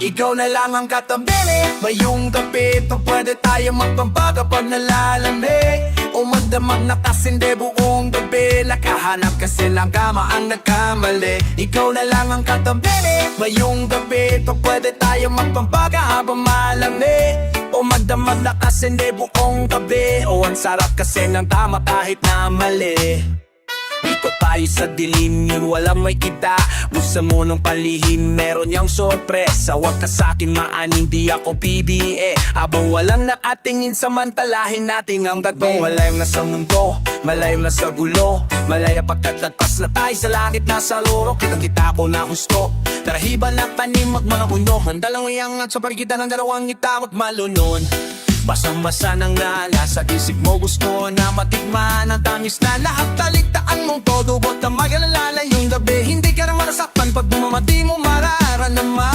ikaw na lang ang katabi. Ngayong gabi ito pwede tayo magpambaga pag nalalamig o magdamag na kasindi buong gabi. Nakahanap kasi ng kama ang nagkamali. Ikaw na lang ang katabi. Ngayong gabi ito pwede tayo magpambaga habang malamig o magdamag na kasindi buong gabi. O ang sarap kasi ng tama kahit na mali. Ikot tayo sa dilim, yun walang may kita. Gusto mo ng palihim, meron yang sorpresa. Huwag ka sa'kin maaning, di ako PBA. Habang walang nakatingin, samantalahin natin ang dagong. Malayo na sa mundo, malayo na sa gulo, malaya pagkatagpas na tayo sa langit. Nasa loro, kitang-kita ko na gusto. Tarahiban na panimag mga puno. Mandalang iyangat sa parigitan ng dalawang ngita magmalunon. Basang-basa ng lala sa isip mo, gusto na matikman ang tamis na lahat. Taliktaan mong todo, bot na mag-alala yung gabi. Hindi ka na marasaktan pag bumamati mo mararanaman.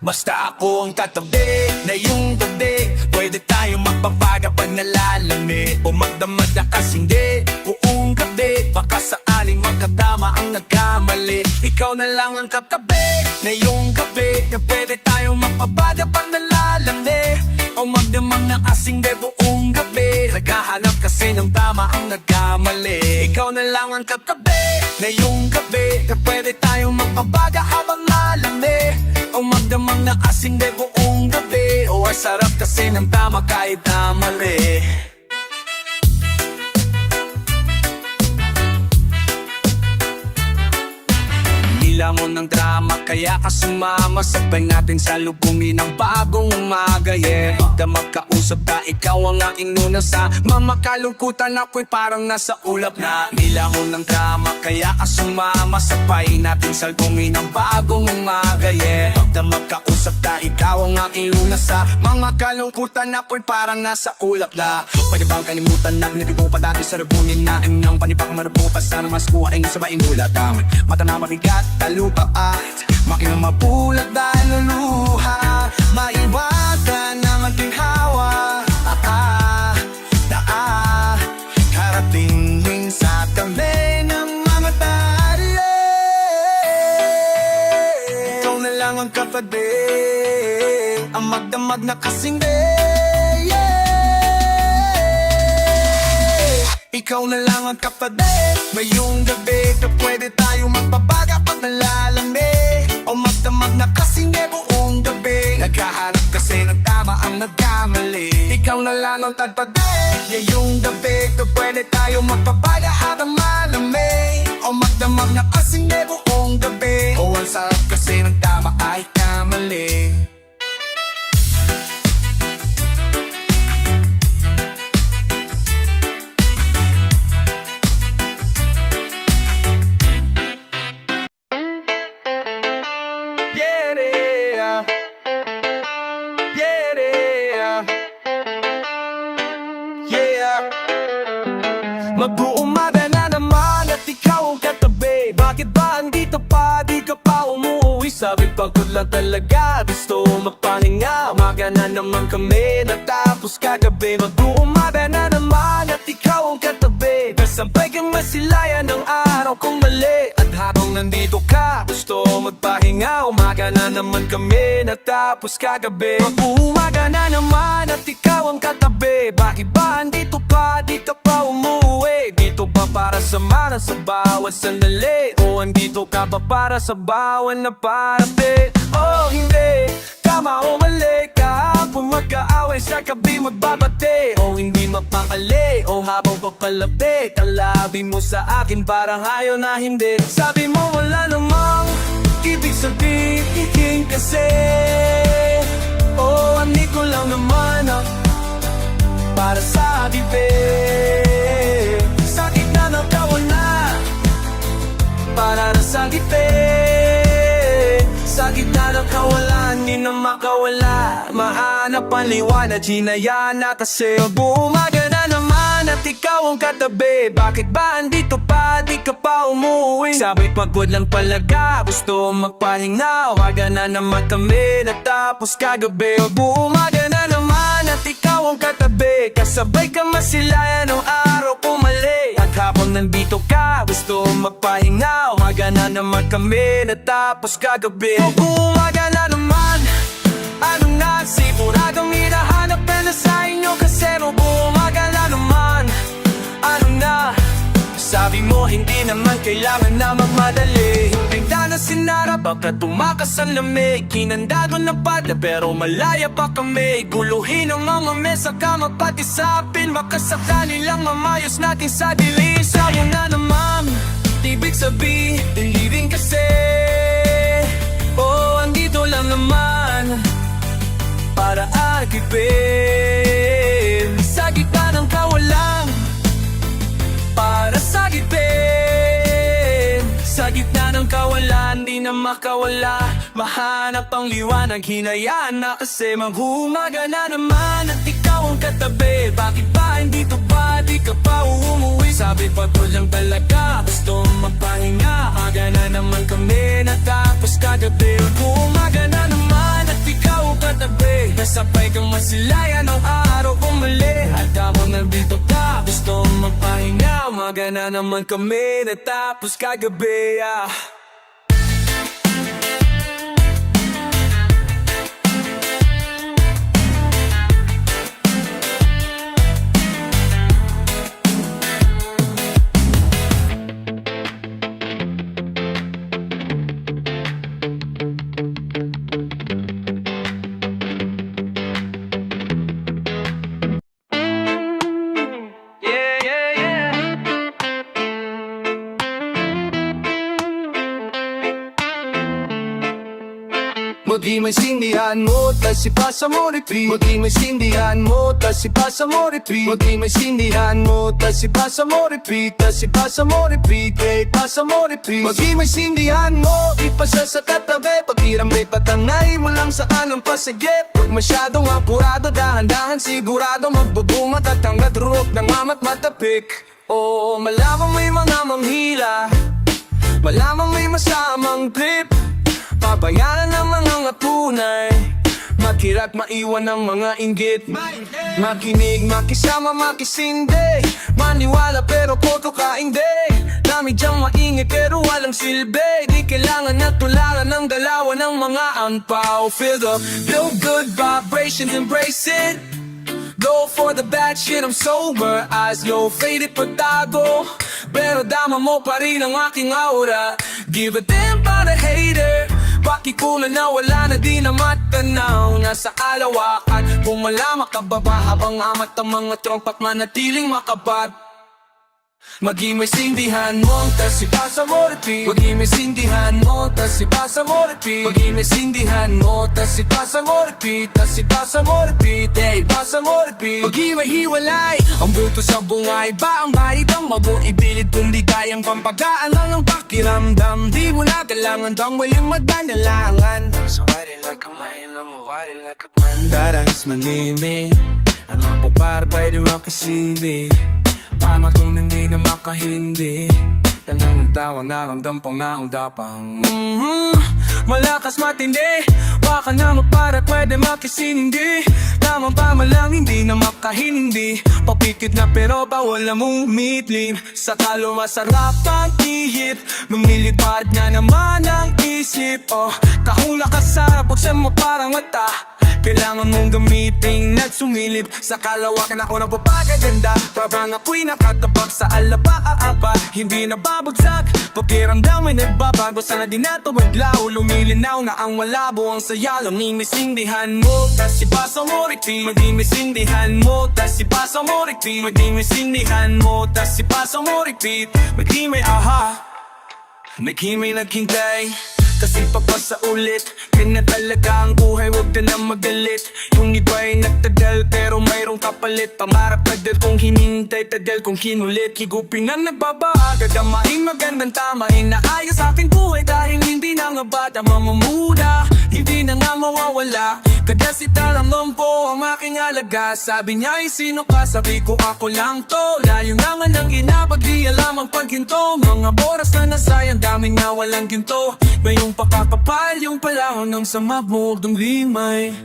Basta ako ang katabi na yung gabi, pwede tayo magpapaga pag nalalami o magdamag na kasindi buong gabi. Baka saaling magkatama ang nagkamali. Ikaw na lang ang katabi na yung gabi, na pwede tayo magpapaga pag nalalami o magdamag na kasindi buong gabi. Naghahanap kasi ng tama ang nagkamali. Ikaw na lang ang katabi na yung gabi, na pwede tayo magpapaga habang malami o magdamag na kasindi buong gabi. O ang sarap kasi ng tama kahit na mali. Mo ng drama, kaya ka sumama. Sabay natin sa lubungin ng bagong umaga, yeah. Da magkausap ka, ikaw ang aking nuna sa mamakalungkutan. Ako'y parang nasa ulap na. Nila mo ng drama, kaya ka sumama. Sabay natin sa lubungin ng bagong umaga, yeah. Da magkausap ka, ikaw ang aking nuna sa mamakalungkutan. Ako'y parang nasa ulap na. Pwede bang kalimutan na nilipo pa dati sa lubungin na ng panipakamarapos. Sana mas kuha rin sa maing ulat. Mata na mabigat, lupa at makinang mapulat dahil luluha. Maiwagan ng ating hawa. Karating din sa tabi ng mga tali. Ikaw na lang ang katabi, ang magdamag na kasindi, yeah. Ikaw na lang ang katabi, ngayong gabi, na pwede tayo magpapaga pag nalalami o magdamag na kasindi buong gabi. Naghahanap kasi ng tama ang nagkamali. Ikaw na lang ang katabi, ngayong gabi, na pwede tayo magpapaga habang malami o magdamag na kasindi buong gabi. O ang sarap kasi ng tama ay kamali. Mag-uumaga na naman at ikaw ang katabi. Bakit ba andito pa, di ka pa umuwi? Sabi pagod lang talaga, gusto magpahinga. Umaga na naman kami, natapos kagabi. Mag-uumaga na naman at ikaw ang katabi. Kasabay kang masilayan ng araw kung mali. At habang nandito ka, gusto magpahinga. Umaga na naman kami, natapos kagabi. Mag-uumaga na naman at ikaw ang katabi. Bakit ba andito pa, di ka pa umuwi? Dito ba para samahan sa bawat sandali? O andito ka ba para sa bawat na parapit? O hindi, tama o mali, kahapon magkaaway sa gabi magbabate. O hindi mapakali, o habang papalapit ang labi mo sa akin parang ayaw na hindi. Sabi mo wala namang ibig sabihin kasi, o ani ko lang naman ang para sa bibig. Sakit na ng kawalan, para sa gipit. Sa gitna ng kawalan, di na makawala. Mahanap ang liwanag, ginaya na kasi. Mag-uumaga na naman at ikaw ang katabi. Bakit ba andito pa, di ka pa umuwi? Sabi pagod lang palaga, gusto magpahinga. Umaga na naman kami, natapos kagabi. Mag-uumaga na naman at ikaw ang katabi. Kasabay ka masilayan ng araw kung mali. At habang nandito ka, gusto magpahinga. Umaga na naman kami natapos kagabi. Umaga na naman, ano na, siguradong hinahanap ka na sa inyo. Kasi umaga na naman, ano na, sabi mo hindi naman kailangan na magmadali. Hintay na sinara, baka tumakas ang lamig. Kinandado na pala pero malaya pa kami. Guluhin ang mga mesa, kama pati sapin. Makasaka nilang mamayos natin sa dilim. Sayang na naman, ibig sabihin diliving kasi. Oh, andito lang naman para agipin sa gitna ng kawalan, para sa gipin sa gitna ng kawalan. Di na makawala, mahanap ang liwanag. Hinayaan na kasi maghumaga na naman at ikaw ang katabi. Bakit ba hindi to pa, di ka pa umuwi? Sabi pa to lang talaga, gusto magpahinga. Aga na naman kami natapos kagabi. Umaga na naman at ikaw ang katabi. Nasabay kang masilayan ang araw umali. At ako nandito ka, gusto magpahinga. Umaga na naman kami natapos kagabi. Maging may sindihan mo, tas ipasa mo repeat. Maging may sindihan mo, tas ipasa mo repeat. Maging may sindihan mo, tas ipasa mo repeat. Tas ipasa mo repeat, ipasa mo repeat. Maging may sindihan mo, ipasa sa katabi. Paghiram may patangay mo lang sa kanang pasagip. Huwag masyadong apurado, dahan-dahan sigurado. Magbubumat at ang nadruk ng mamat matapik. Oo, malamang may mga manghila, malamang may masamang trip. Pabayaran ng mga ngapunay, makirat maiwan ng mga inggit. Makinig, makisama, makisindi. Maniwala pero koto ka hindi. Dami dyang maingit pero walang silbi. Di kailangan na tularan ng dalawa ng mga anpaw. Feel the good vibrations, embrace it. Go for the bad shit, I'm sober. Eyes low, faded pagtago, pero dama mo pa rin ang aking aura. Give a damn about a hater. Pakikulan na wala na di na matanaw. Nasa alawakan, pumala makababa. Habang amat ang mga trompak manatiling makabat. Maging may sindihan mo, tas ipasa mo repeat. Maging may sindihan mo, tas ipasa mo repeat. Maging may sindihan mo, tas ipasa mo repeat. Tas ipasa mo repeat, ipasa mo repeat. Maging may hiwalay, ang buto sa bungay ba ang bahid ang mabuti bilid. Kung di kayang pampagaan lang ang pakiramdam, di mo na kailangan tang walang magdanalangan. So why they like a man, why they like a man? Darangis manimi, ano po para pwede makasindi. Tama kung hindi na makahindi. Tanang ang tawang naramdam pang naundapang. Malakas matindi, baka naman para pwede makisinindi. Naman pa malang hindi na makahinindi. Papikit na pero bawal na mong umitlim. Sa talo masarap ang ihip, lumilipad na naman ang isip. Oh, kahong lakas sarap, buksan mo parang mata. Kailangan mong gamiting nagsumilip. Sa kalawakan ako napapagaganda. Parang ako'y nakatabak sa alaba-aaba. Hindi na babagsak, pakiramdam ay nagbabago. Sana di na ito maglaho, lumilinaw na ang malabo. Ang saya lang imisindihan mo, tas ipasa mo repeat. Mag-imisindihan mo, tas ipasa mo repeat. Mag-imisindihan mo, tas ipasa mo repeat. Mag-imay aha, mag-imay naghintay, kasi papasa ulit. Kaya na talaga ang buhay, huwag ka na magalit. Yung iba ay nagtagal pero mayroong kapalit. Pamarap tagal kung hinintay, tagal kung kinulit. Higupin ang nagbabaga, gamaing magandang tamain. Naayos aking buhay dahil hindi na nga bata mamumuda. Hindi na nga mawawala, kadasita lamang po ang aking alaga. Sabi niya ay sino ka, sabi ko ako lang to. Layo naman ang inabag, di alam ang paghinto. Mga oras na nasayang, dami nga walang ginto. Ngayong pakakapal yung palahon ng sama mo ng limay.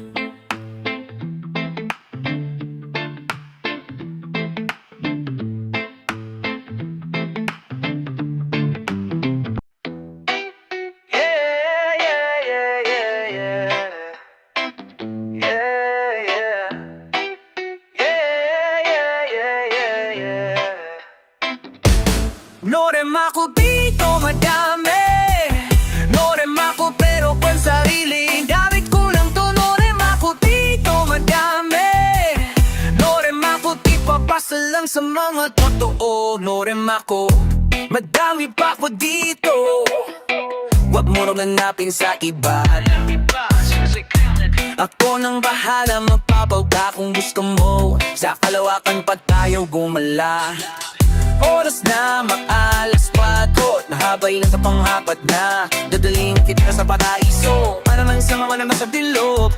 sa mga totoo. Norem ako, madami pa po dito. Huwag mo nang hanapin sa iba. Ako nang bahala, magpapaw ka kung gusto mo. Sa kalawakan pa tayo gumala. Oras na mag-alas 4, nahabay lang sa panghapat na. Dadaling kita sa paraiso, para lang sa mga naman sa dilog.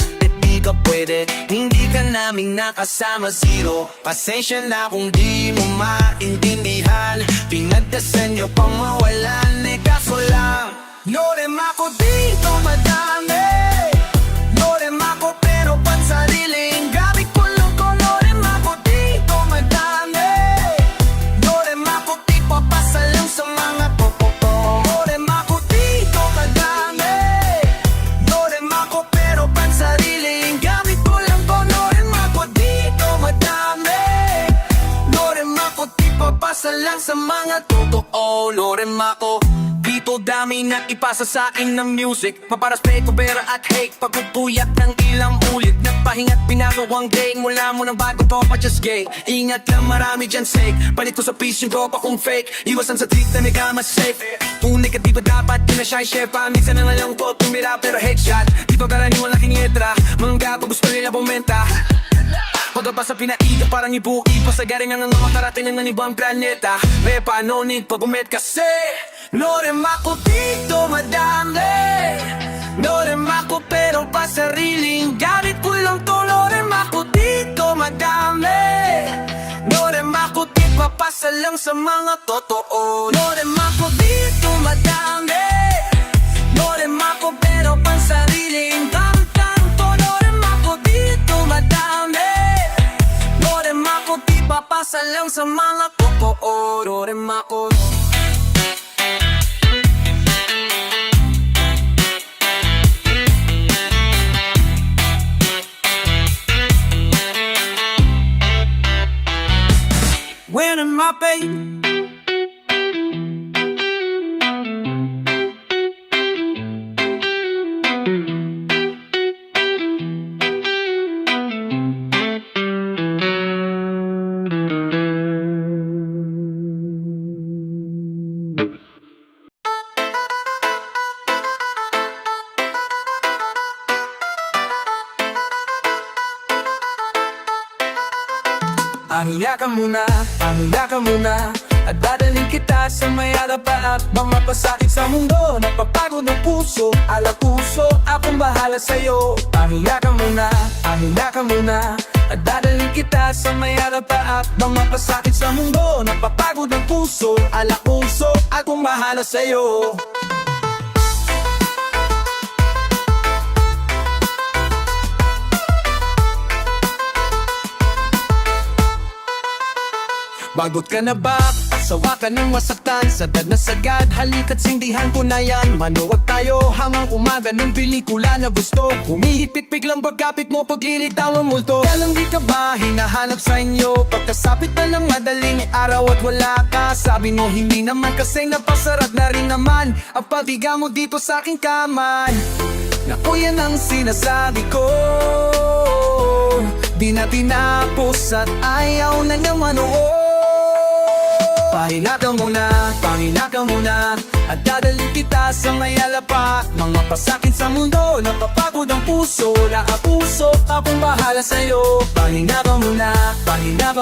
Di ka pwede, hindi ka naming nakasama zero. Pasensya na kung di mo maintindihan. Pinagdasan nyo pang mawalan, kaso lang Norem ako dito madami. Norem ako pero pansariling gamit ko lang ko. Norem ako dito madami. Norem ako di papasa lang sa mga popoto. Norem ako dito madami. Norem ako pero pansariling gamit ko lang ko. Norem ako dito madami. Norem ako di papasa lang sa mga totoo. Norem ako dito dami na ipasa sa akin ng music. Maparaspeto, pera at hate. Pagpupuyat ng ilang ulit. Nagpahinga't pinagawang day. Mula mo ng bago to pa just gay. Ingat lang marami dyan sake. Palit ko sa piece yung tropa kong fake. Iwasan sa tweet na may kama safe. Tunay ka di ba dapat pinashy chef. Minsan na nga lang po tumira pero headshot. Di pa karaniwang laking letra. Mga gato gusto nila bumenta. Pagkabasa pinaido parang ibu-ipo sa garing ang makarating ng ibang planeta. May panonig pag-umet kasi Norem ako dito madami. Norem ako pero pasariling gamit ko lang to. Norem ako dito madami. Norem ako di papasa lang sa mga totoo. Norem ako dito madami. Norem ako pero pansariling gamit lang to. Norem ako dito madami. Norem ako di papasa lang sa mga totoo. Norem ako. When am I paid? Pahinga ka muna at dadaling kita sa may alapaap. Mga pasakit sa mundo, napapagod ng puso. Ala puso, akong bahala sa'yo. Pahinga ka muna at dadaling kita sa may alapaap. Mga pasakit sa mundo, napapagod ng puso. Ala puso, akong bahala sa'yo. Bagot ka na ba? Sawa ka ng masaktan. Sadad na sagad, halika't sindihan ko na yan. Manuwag tayo hanggang umaga ng pelikula na gusto. Humihipit biglang pagkapit mo, pag-iritaw ang multo. Kailang di ka ba hinahanap sa inyo? Pagkasapit na ng madaling araw at wala ka. Sabi mo hindi naman kasi napasarap na rin naman ang pagtiga mo dito sa aking kaman. Naku yan ang sinasabi ko. Di na tinapos at ayaw na naman Pahinga ka muna at dadaling kita sa may alapa. Mga pasakit sa mundo, napapagod ang puso. Nakapuso, akong bahala sa'yo. Pahinga ka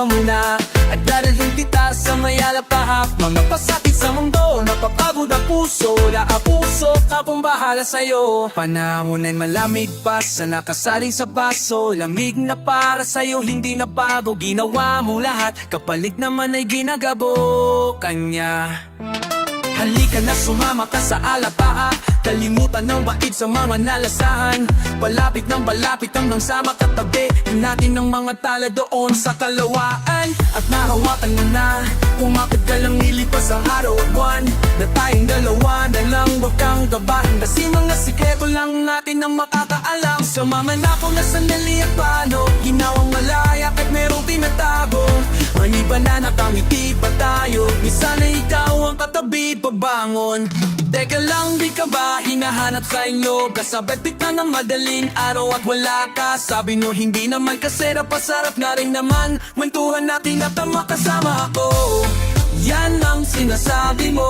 muna at dadaling kita sa may alapa. Mga pasakit sa mundo, napapagod ang puso. Nakapuso, akong bahala sa'yo. Panahon ay malamig pa sa nakasaling sa baso. Lamig na para sa'yo, hindi na bago. Ginawa mo lahat, kapalit naman ay ginagabo kanya. Halika na sumama ka sa alapaa. Kalimutan ng bait sa mga nalasahan. Palapit ng balapit hanggang sa makatabi natin ng mga tala doon sa kalawaan. At nahawakan mo na, umakit ka lang nilipas ang araw at buwan. Na tayong dalawa na lang, wag kang gabahan. Kasi mga sikreto lang natin ang makakaalam. Sumama na ako na sandali at paano ginawang malaya at merong tinatago. Maliban na nakangiti pa tayo, minsan na ikaw ang katabi pabangon. Teka lang, di ka ba ba hinahanap sa inyo? Kasabay tignan ng madaling araw at wala ka. Sabi nyo hindi naman kasi napasarap na rin naman. Kwentuhan natin at ang makasama ako. Yan ang sinasabi mo.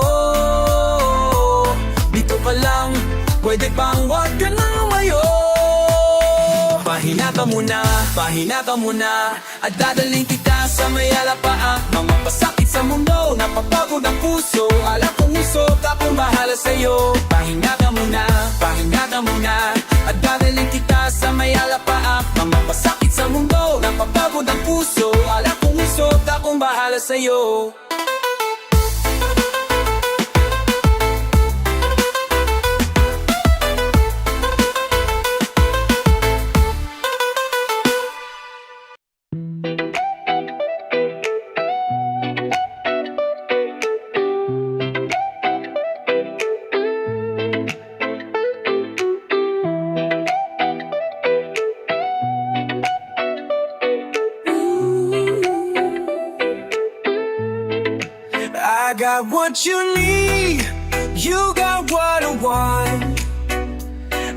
Dito pa lang, pwede bang wag ka nang umayo? Pahina ka muna at dadaling kita sa may alapaang mga pasakit sa mundo, napapagod ang puso. Alam kong usok, akong bahala sa'yo. Pahinga ka muna at dadaling kita sa may alapaang mga pasakit sa mundo, napapagod ang puso. Alam kong usok, akong bahala sa'yo. I got what you need, you got what I want.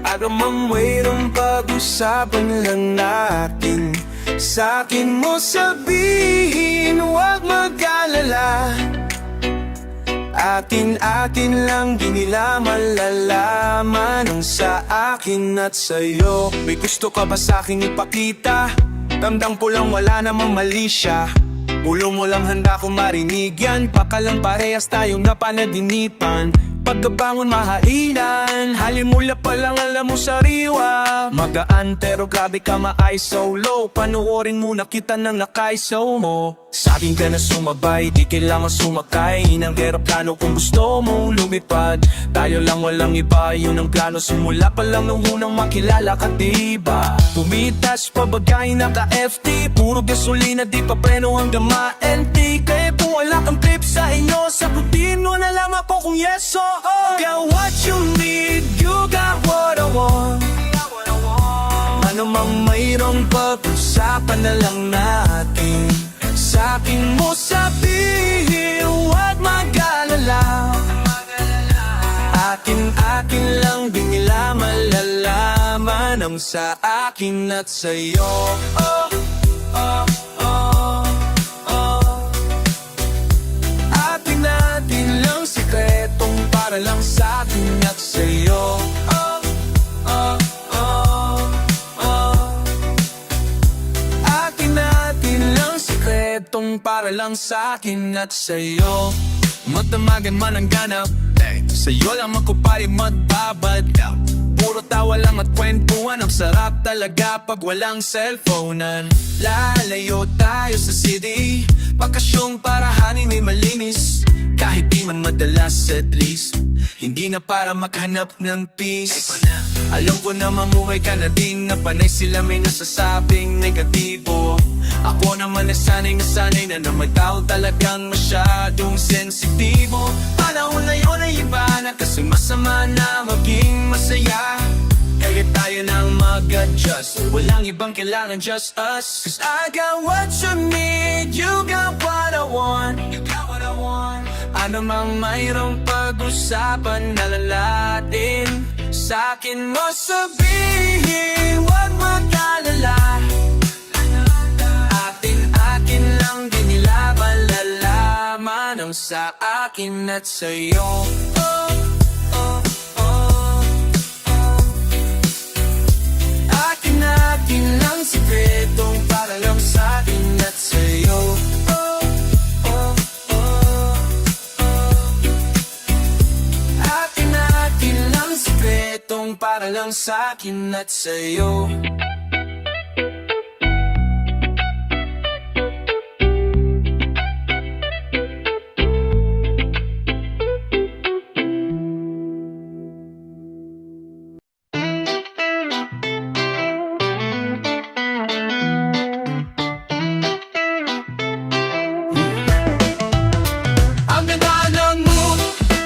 Agamang mayroong pag-usapan lang natin. Sa'kin mo sabihin, huwag mag-alala. Atin lang, di nila malalaman ang sa akin at sa'yo. May gusto ka ba sa'king ipakita? Damdam ko lang wala namang mali siya. Ulo mo lang handa kong marinig yan. Pakalang parehas tayong napanaginipan. Pagkabangon mahainan, halimula pa lang alam mo sariwa. Magaan pero grabe ka ma-eyes so low. Panoorin muna kita ng nakaiso mo. Sabihin ka na sumabay, di kailangan sumakay ng aeroplano kung gusto mong lumipad. Tayo lang walang iba, yun ang plano. Simula pa lang nung unang makilala ka, diba? Pumitas pa bagay naka-FT, puro gasolina, di pa preno hanggang ma-NT. Kaya kung wala kang trip sa inyo, sagutin mo na lang ako kung yes or oh. Got what you need, you got what I want. Ano mang mayroong pag-usapan na lang natin. Sa'kin mo sabihin, huwag mag-alala. Akin lang, di nila malalaman ang sa akin at sa'yo. Oh, oh, oh, oh. Atin lang sikretong para lang sa'kin at sa'yo. Oh, oh, oh, oh. Atin lang sikretong para lang sa'kin at sa'yo. Magdamagan man ang ganap, sa'yo lang ako pa'y magbabad. Puro tawa lang at kwentuhan, ang sarap talaga pag walang cellphonean. Lalayo tayo sa city, bakasyong parahanin ay malinis. Kahit di man madalas at least, hindi na para maghanap ng peace. Alam ko na mamuhay ka na din, na panay sila may nasasabing negatibo. Ako naman ay sanay na may tao talagang masyadong sensitibo. Panahon na yun ay iba na, kasi masama na maging masaya. Kaya tayo nang mag-adjust, walang ibang kailangan, just us. Cause I got what you need, you got what I want. You got what I want. Ano mang mayroong pag-usapan na lalatin. Sa'kin mo sabihin, huwag mag-alala. Atin lang, di nila malalaman ang sa akin at sa'yo. Oh, oh, oh, oh. Atin lang sikretong para lang sa'kin at sa'yo. Oh, oh, oh, oh. Atin lang sikretong para lang sa'kin at sa'yo.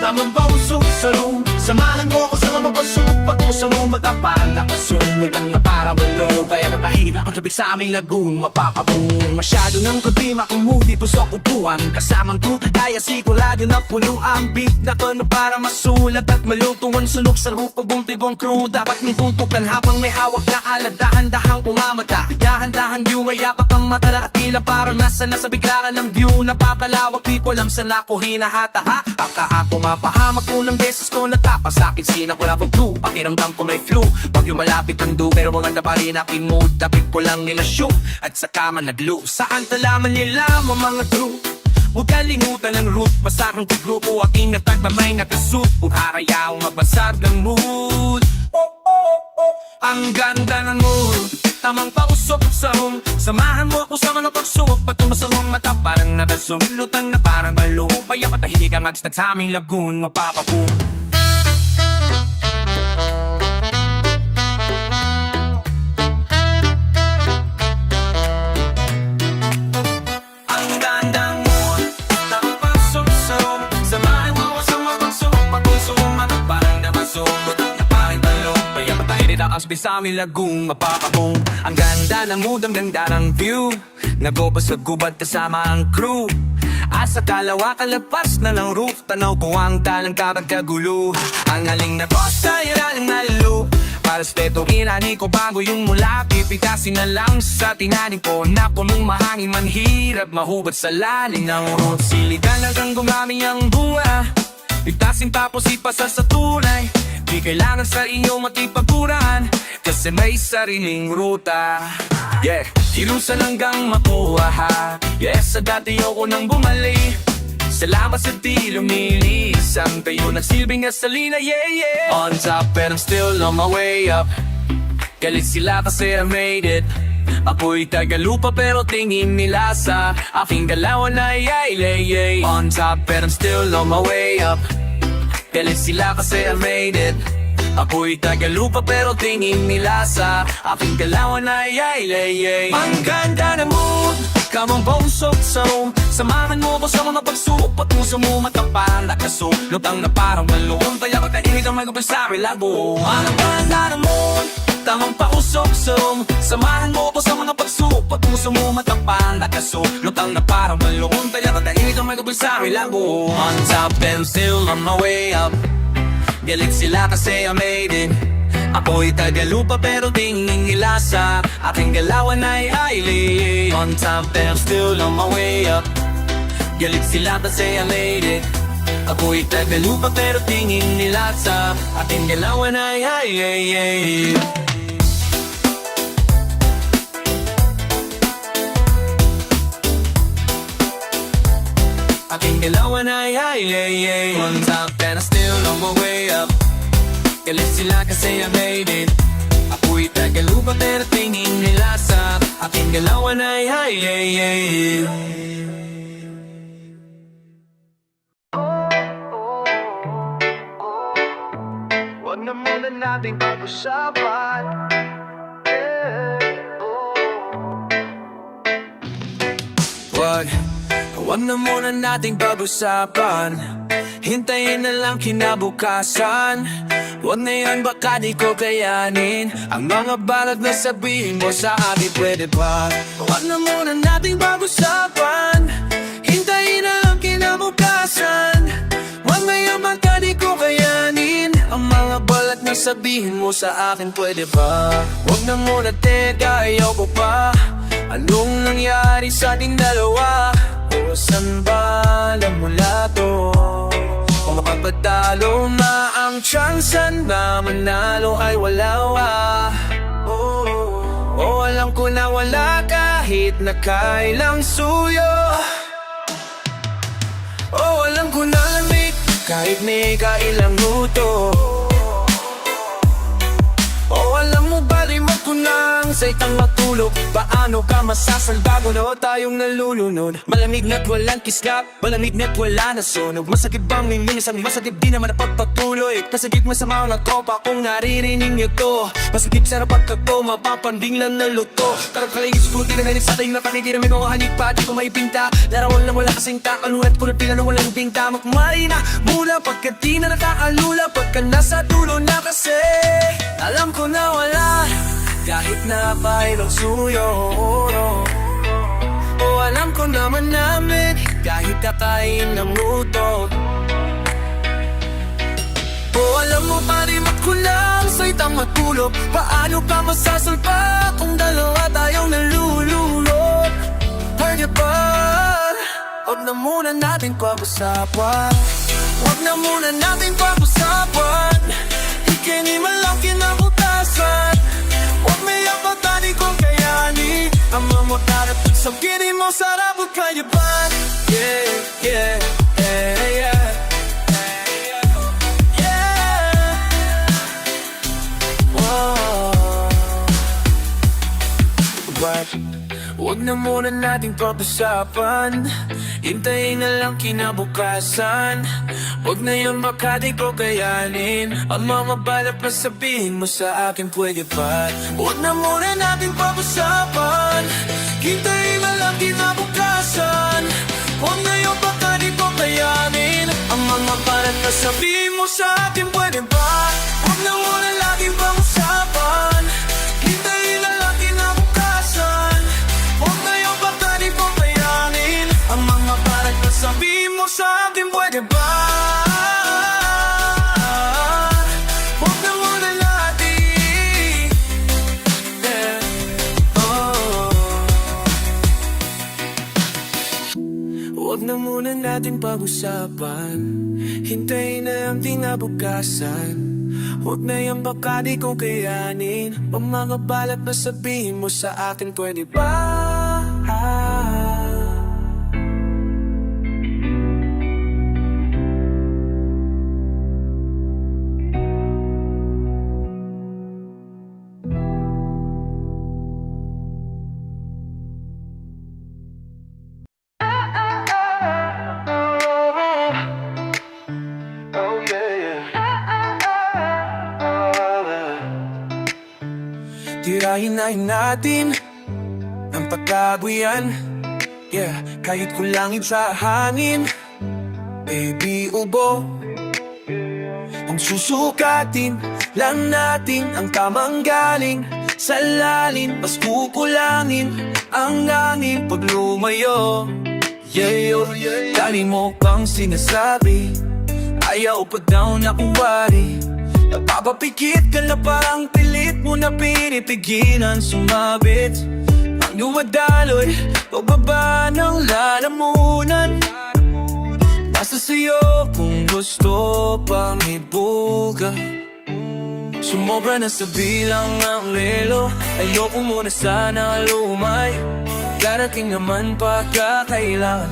Tamang pausok sa room, samahan mo ako sa mga pagsubok patungo sa puso mo matapang nakasunod ang para bulo. Kaya napahirap ang tabi sa aming lagoon mapapabong. Masyado ng gabi makumudi pusok upuan kasamang tuta kaya sigurado na puno ang beat na to na para masulat at malutuan sunok sa rupagong tibong crew. Dapat may tutukan habang may hawak na alat. Dahan-dahang umamata, dahan-dahan view ay apak ang mata na tila parang nasa biglaan ng view. Napapalawak di ko alam saan ako hinahataha. Baka ako mapahamak unang beses ko natapas sa akin sina ko na pag-blue. Pakiramdam ko may flu, pag yung malapit ang do pero mga pa rin aking mood. Tapit ko lang nila show at saka man nag-loop. Saan talaman nila mga true. Huwag kalimutan ang root, pasarang grupo aking natagmamay nakasuit. Kung harayaw magbasag ng mood. Ang ganda ng mood, tamang pausok sa room. Samahan mo ako sa mga pagsubok, patungo sa mga mata parang nabasong. Lutang na parang balo, kaya patahili ka magstag sa aming lagoon, mapapaboom. Ang ganda ng mood, tamang pausok sa room. Samahan mo ako sa mga pagsubok, patungo sa mga mata parang nabasong. Lutang na parang balo, kaya patahili ka magstag sa aming lagoon, mapapaboom. Ang ganda ng mood, ang ganda ng view. Nagobas sa gubad kasama ang crew. Asa kalawa kalabas na ng roof. Tanaw ko ang talang kapagkagulo. Ang aling na boss ay ralang nalalo. Para speto inani ko bago yung mula. Pipitasin na lang sa tinanin ko. Na punong mahangin man hirap mahubad sa lalim ng road. Siligan hanggang gumami ang bunga. Itasin tapos ipasa sa tunay. Di kailangan sa inyo matipagkuran kasi may sariling ruta. Yeah, hirusan hanggang makuha ha. Yes, sa dati ako nang bumalik. Salamat sa di lumilis. Ang tayo nagsilbing gasolina, yeah, yeah. On top and I'm still on my way up. Galit sila kasi I made it. Ako'y tagalupa pero tingin nila sa aking galawan ay ay. On top and I'm still on my way up. Galit sila kasi I made it. Ako'y tagalupa pero tingin nila sa aking galawan ay ay. Ang ganda ng mood, kamang bonsok sa room. Samahan mo ko sa mga pagsubok, patungo mo matapang nakasulot ang na parang balon. Kaya kakainit ang magpasabi labo. Ang ganda ng mood, tamang pausok sa room. Samahan mo ko sa mga pagsubok, patungo mo matapang nakasulot ang na parang balon. Kaya kakainit ang magpasabi labo. On top and still on my way up. Galit sila kasi I made it. Ako'y tagalupa pero tingin nila sa aking galawan ay ay. On top and still on my way up. Galit sila kasi I made it. Ako'y tagalupa pero tingin nila sa aking galawan ay ay. Aking galawan ay ay. On top and I'm still on my way up. Galit sila kasi I made it. Ako'y tagalupa pero tingin nila sa aking galawan ay ay. Huwag na muna nating pag-usapan. Huwag na muna nating pag-usapan. Hintayin na lang kinabukasan. Huwag na yan baka di ko kayanin. Ang mga balat na sabihin mo sa akin pwede ba? Huwag na muna nating pag-usapan. Hintayin na lang kinabukasan. Huwag na yan baka di ko kayanin. Ang mga balat na sabihin mo sa akin pwede ba? Huwag na muna teka, ayoko pa. Anong nangyari sa ating dalawa? O saan ba namula to? O makapagtalo na ang tsansan na manalo ay wala. O alam ko na wala kahit na kailang suyo. O alam ko na lamig kahit may kailang luto. O alam mo ba di magpuno kulang sa itang matulog. Paano ka masasalbago na tayong nalulunod? Malamig na't walang kislap, malamig na't wala na sunog. Masakit bang minsan, masakit di naman napagpatuloy. Kasagip mo sa mga tropa kung naririnig nyo to. Masakit sa rapagkato, mapapanding lang na luto. Karakaligid sputi na ganit sa ating napanigiran. May mga hanik pa, di ko maipinta. Larawan lang wala kasing takaluhat, punot pila na walang binta. Magmari na mula pagkat di na nakakalula. Pagka nasa dulo na kasi alam ko na wala, kahit na pa'y suyo. O alam ko naman namin, kahit kakain ng luto. O alam mo pa rin magkulang sa itang matulog. Paano ka masasalpa kung dalawa tayong nalululog? Pwede ba? Huwag na muna natin pag-usapan. Huwag na muna natin pag-usapan. Ikini man lang kinabutasan. Huwag may apatani kung kayani. Ang mamutarap at sabihin mo sarap o kaya ba? Yeah, yeah, yeah, yeah. Huwag na muna nating pag-usapan. Hintayin na lang kinabukasan. Huwag na yun baka di ko kayanin. Ang mga balak pa sabihin mo sa akin pwede ba? Huwag na muna nating pag-usapan. Hintayin na lang kinabukasan. Huwag na yun baka di ko kayanin. Ang mga balak pa sabihin mo sa akin pwede ba? Huwag na muna nating pag-usapan. Hintayin na lang kinabukasan. Huwag na yung baka di ko kayanin. Ang mga parang nasabihin mo sa akin pwede ba? Huwag na muna natin, yeah. Oh. Huwag na muna natin pag-usapan. Hintayin na ang kinabukasan. Huwag na yung baka di ko kayanin. Ang mga balak na sabihin mo sa akin pwede ba? Tirahin natin ang pagkabuyan. Yeah, kahit kulangin sa hangin. Baby, ubo. Kung susukatin lang natin ang tamang galing sa lalim, mas kukulangin ang langit pag lumayo. Yeah, dali mo pang sinasabi, ayaw pa daw na kuwari. Napapapikit ka na parang pilit mo na pinipigilan sumabit. Ang dumadaloy, pababa ng lalamunan. Basta sa'yo kung gusto pang ibuga. Sumobra na sa bilang ang lelo. Ayoko muna sana lumay. Darating naman pagkakailangan.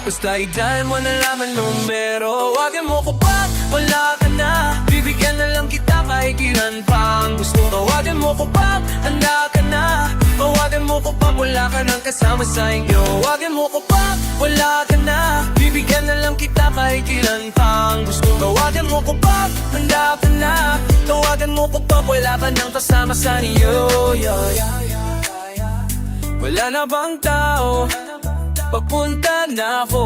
Basta idaan mo na lang ang numero. Huwagin mo ko pa, wala ka na. Bibigyan na lang kita kahit ilan pa ang gusto. Huwagin mo ko pa, handa ka na. Huwagin mo ko pa, wala ka nang kasama sa inyo. Huwagin mo ko pa, wala ka na. Bibigyan na lang kita kahit ilan pa ang gusto. Huwagin mo ko pa, handa ka na. Huwagin mo ko pa, wala ka nang kasama sa inyo. Wala na bang tao? Pagpunta na ako,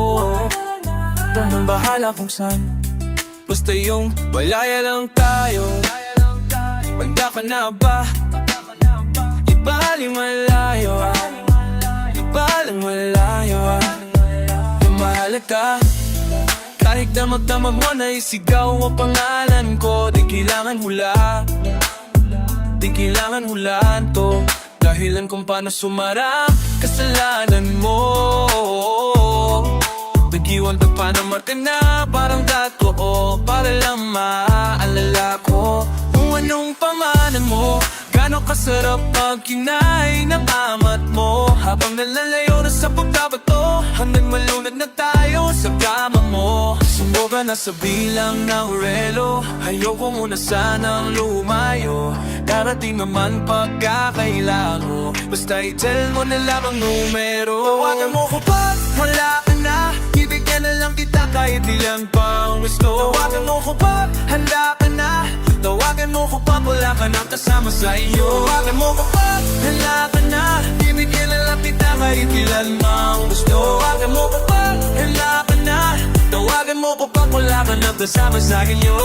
tanong bahala kung saan. Basta yung walaya lang tayo. Banda ka na ba? Ibaling malayo, ibaling malayo. Lumahalaga kahit damag-damag mo na isigaw ang pangalan ko. Di kailangan hula, di kailangan hulaan to. Dahilan kung paano sumara kasalanan mo. Nag-iwan ka pa naman ka na parang dato o para lang maaalala ko kung anong pangalan mo. Gano'ng kasarap pag kinay ng amat mo. Habang nalalayo na sa pagkabato, hanggang malunod na tayo sa kama mo. Sumobra na sa bilang ng relo, ayoko muna sanang lumayo. Darating naman pagkakailangan mo, basta i-tell mo na lang ang numero. Tawagan mo ko pag wala ka na, ibigyan na lang kita kahit ilan pang gusto. Tawagan mo ko pag handa ka na, tawagan mo ko pag wala ka nang kasama sa iyo. Tawagan mo ko pag handa ka na, ibigyan na lang kita kahit ilan pang gusto. Tawagan mo ko pag handa ka na, tawagan mo ko pag wala ka nang kasama sa inyo.